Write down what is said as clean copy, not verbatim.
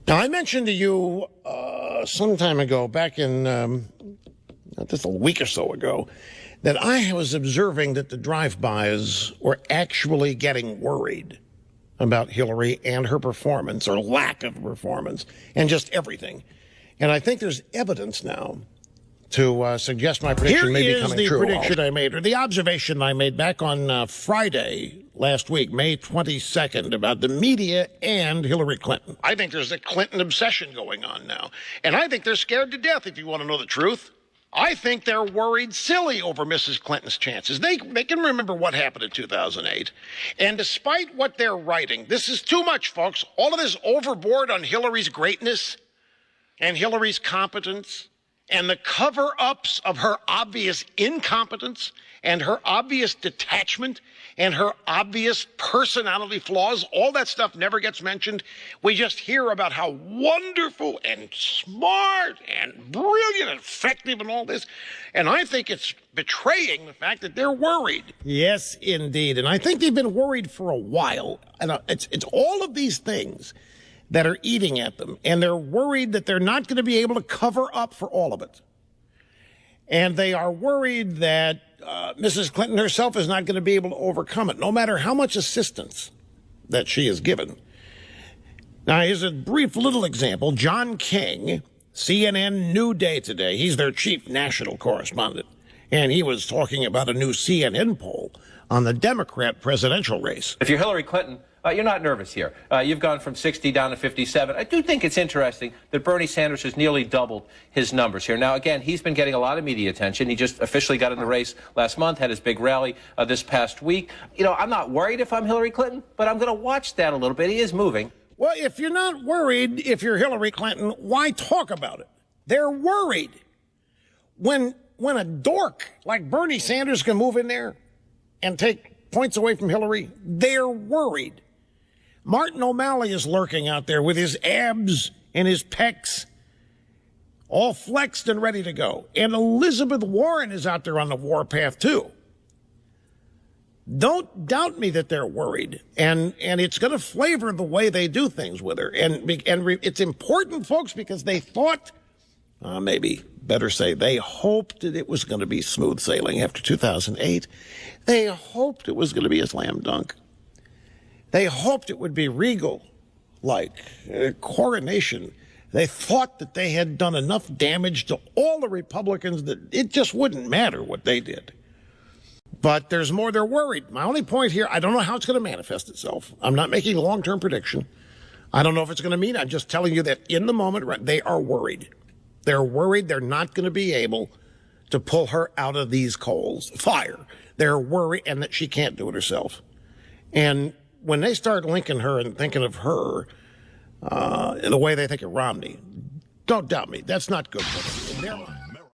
Now, I mentioned to you some time ago, back in just a week or so ago, that I was observing that the drive-bys were actually getting worried about Hillary and her performance, or lack of performance, and just everything. And I think there's evidence now to suggest my prediction may be coming true. Here is the prediction I made, or the observation I made back on Friday last week, May 22nd, about the media and Hillary Clinton. I think there's a Clinton obsession going on now. And I think they're scared to death, if you want to know the truth. I think they're worried silly over Mrs. Clinton's chances. They can remember what happened in 2008. And despite what they're writing, this is too much, folks. All of this overboard on Hillary's greatness and Hillary's competence and the cover-ups of her obvious incompetence and her obvious detachment and her obvious personality flaws, all that stuff never gets mentioned. We just hear about how wonderful and smart and brilliant and effective and all this. And I think it's betraying the fact that they're worried. Yes, indeed. And I think they've been worried for a while. And it's all of these things that are eating at them, and they're worried that they're not going to be able to cover up for all of it. And they are worried that Mrs. Clinton herself is not going to be able to overcome it, no matter how much assistance that she is given. Now, here's a brief little example. John King, CNN New Day today, he's their chief national correspondent, and he was talking about a new CNN poll on the Democrat presidential race. If you're Hillary Clinton, you're not nervous here. You've gone from 60 down to 57. I do think it's interesting that Bernie Sanders has nearly doubled his numbers here. Now, again, he's been getting a lot of media attention. He just officially got in the race last month, had his big rally this past week. You know, I'm not worried if I'm Hillary Clinton, but I'm going to watch that a little bit. He is moving. Well, if you're not worried, if you're Hillary Clinton, why talk about it? They're worried. When a dork like Bernie Sanders can move in there and take points away from Hillary, they're worried. Martin O'Malley is lurking out there with his abs and his pecs all flexed and ready to go. And Elizabeth Warren is out there on the warpath, too. Don't doubt me that they're worried. And it's going to flavor the way they do things with her. And it's important, folks, because they thought, maybe better say, they hoped that it was going to be smooth sailing after 2008. They hoped it was going to be a slam dunk. They hoped it would be regal, like a coronation. They thought that they had done enough damage to all the Republicans that it just wouldn't matter what they did. But there's more. They're worried. My only point here, I don't know how it's going to manifest itself. I'm not making a long-term prediction. I don't know if it's going to mean. I'm just telling you that in the moment, they are worried. They're worried they're not going to be able to pull her out of these coals, fire. They're worried, and that she can't do it herself. And when they start linking her and thinking of her in the way they think of Romney, don't doubt me, that's not good for them in their mind.